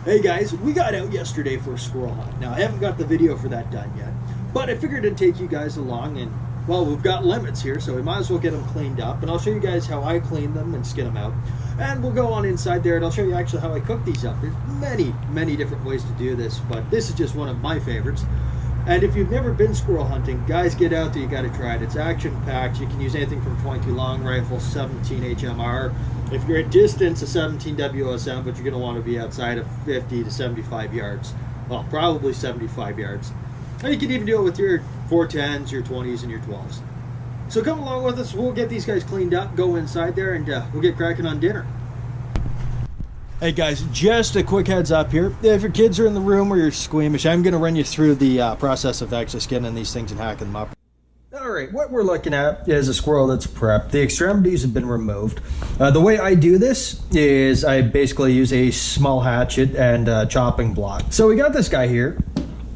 Hey guys, we got out yesterday for a squirrel hunt. Now, I haven't got the video for that done yet, but I figured I'd take you guys along, and well, we've got limits here, so we might as well get them cleaned up, and I'll show you guys how I clean them and skin them out. And we'll go on inside there, and I'll show you actually how I cook these up. There's many different ways to do this, but this is just one of my favorites. And if you've never been squirrel hunting, guys, get out there, you got to try it. It's action-packed. You can use anything from 22 long rifle, 17 HMR. If you're at distance, a 17 WSM, but you're going to want to be outside of 50 to 75 yards. Well, probably 75 yards. And you can even do it with your 410s, your 20s, and your 12s. So come along with us. We'll get these guys cleaned up, go inside there, and we'll get cracking on dinner. Hey guys, just a quick heads up here. If your kids are in the room or you're squeamish, I'm going to run you through the process of actually skinning these things and hacking them up. Alright, what we're looking at is a squirrel that's prepped. The extremities have been removed. The way I do this is I basically use a small hatchet and a chopping block. So we got this guy here.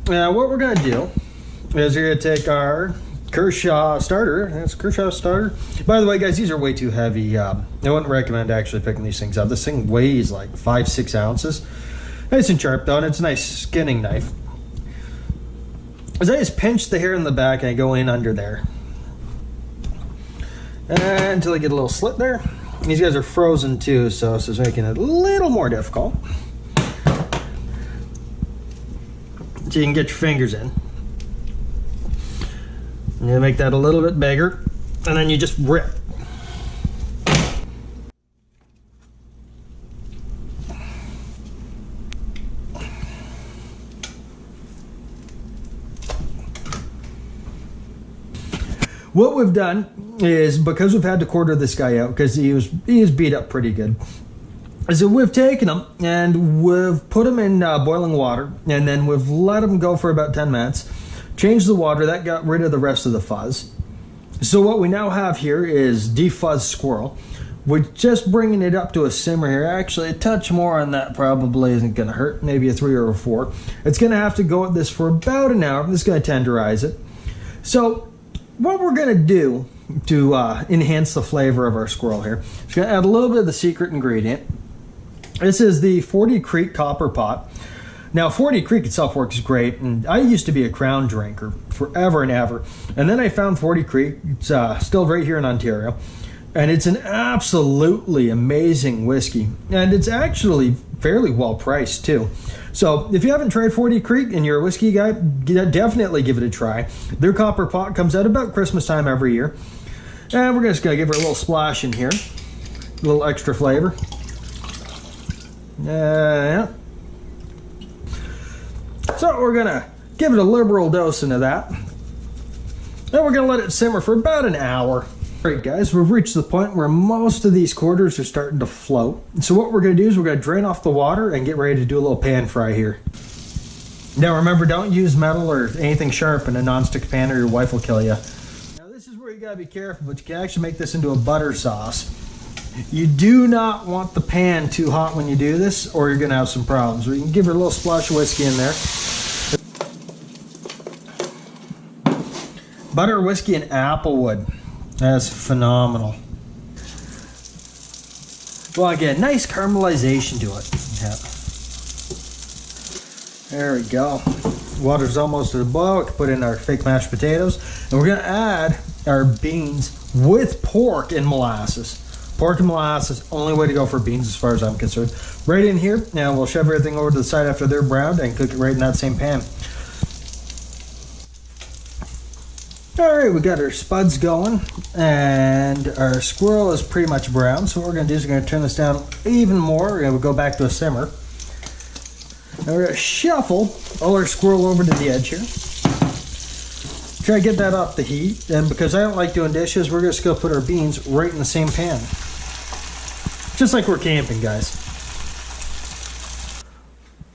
What we're going to do is we're going to take our Kershaw starter. That's Kershaw starter. By the way, guys, these are way too heavy. I wouldn't recommend actually picking these things up. This thing weighs like 5-6 ounces. Nice and sharp though, and it's a nice skinning knife. As I just pinch the hair in the back and I go in under there. And until I get a little slit there. These guys are frozen too, so this is making it a little more difficult. So you can get your fingers in. And you make that a little bit bigger, and then you just rip. What we've done is, because we've had to quarter this guy out because he was beat up pretty good, so we've taken him and we've put him in boiling water, and then we've let him go for about 10 minutes. Changed the water, that got rid of the rest of the fuzz. So what we now have here is defuzzed squirrel. We're just bringing it up to a simmer here. Actually, a touch more on that probably isn't going to hurt. Maybe a 3 or a 4. It's going to have to go at this for about an hour. This is going to tenderize it. So what we're going to do to enhance the flavor of our squirrel here is going to add a little bit of the secret ingredient. This is the 40 Creek copper pot. Now, 40 Creek itself works great, and I used to be a Crown drinker forever and ever, and then I found 40 Creek. It's still right here in Ontario, and it's an absolutely amazing whiskey, and it's actually fairly well priced too. So if you haven't tried 40 Creek and you're a whiskey guy, definitely give it a try. Their copper pot comes out about Christmas time every year, and we're just going to give her a little splash in here, a little extra flavor. Yeah. So we're going to give it a liberal dose into that. Then we're going to let it simmer for about an hour. Alright guys, we've reached the point where most of these quarters are starting to float. So what we're going to do is we're going to drain off the water and get ready to do a little pan fry here. Now remember, don't use metal or anything sharp in a non-stick pan or your wife will kill you. Now this is where you got to be careful, but you can actually make this into a butter sauce. You do not want the pan too hot when you do this, or you're going to have some problems. We can give her a little splash of whiskey in there. Butter, whiskey, and applewood. That's phenomenal. Well, again, nice caramelization to it. Yeah. There we go. Water's almost to the boil. We can put in our fake mashed potatoes. And we're going to add our beans with pork and molasses. Pork and molasses, only way to go for beans as far as I'm concerned. Right in here, now we'll shove everything over to the side after they're browned and cook it right in that same pan. Alright, we got our spuds going, and our squirrel is pretty much brown, so what we're going to do is we're going to turn this down even more. We're going to go back to a simmer. Now we're going to shuffle all our squirrel over to the edge here. Try to get that off the heat, and because I don't like doing dishes, we're just going to put our beans right in the same pan. Just like we're camping, guys.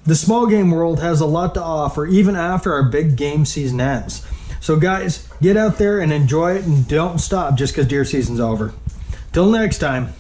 The small game world has a lot to offer even after our big game season ends. So guys, get out there and enjoy it, and don't stop just because deer season's over. Till next time.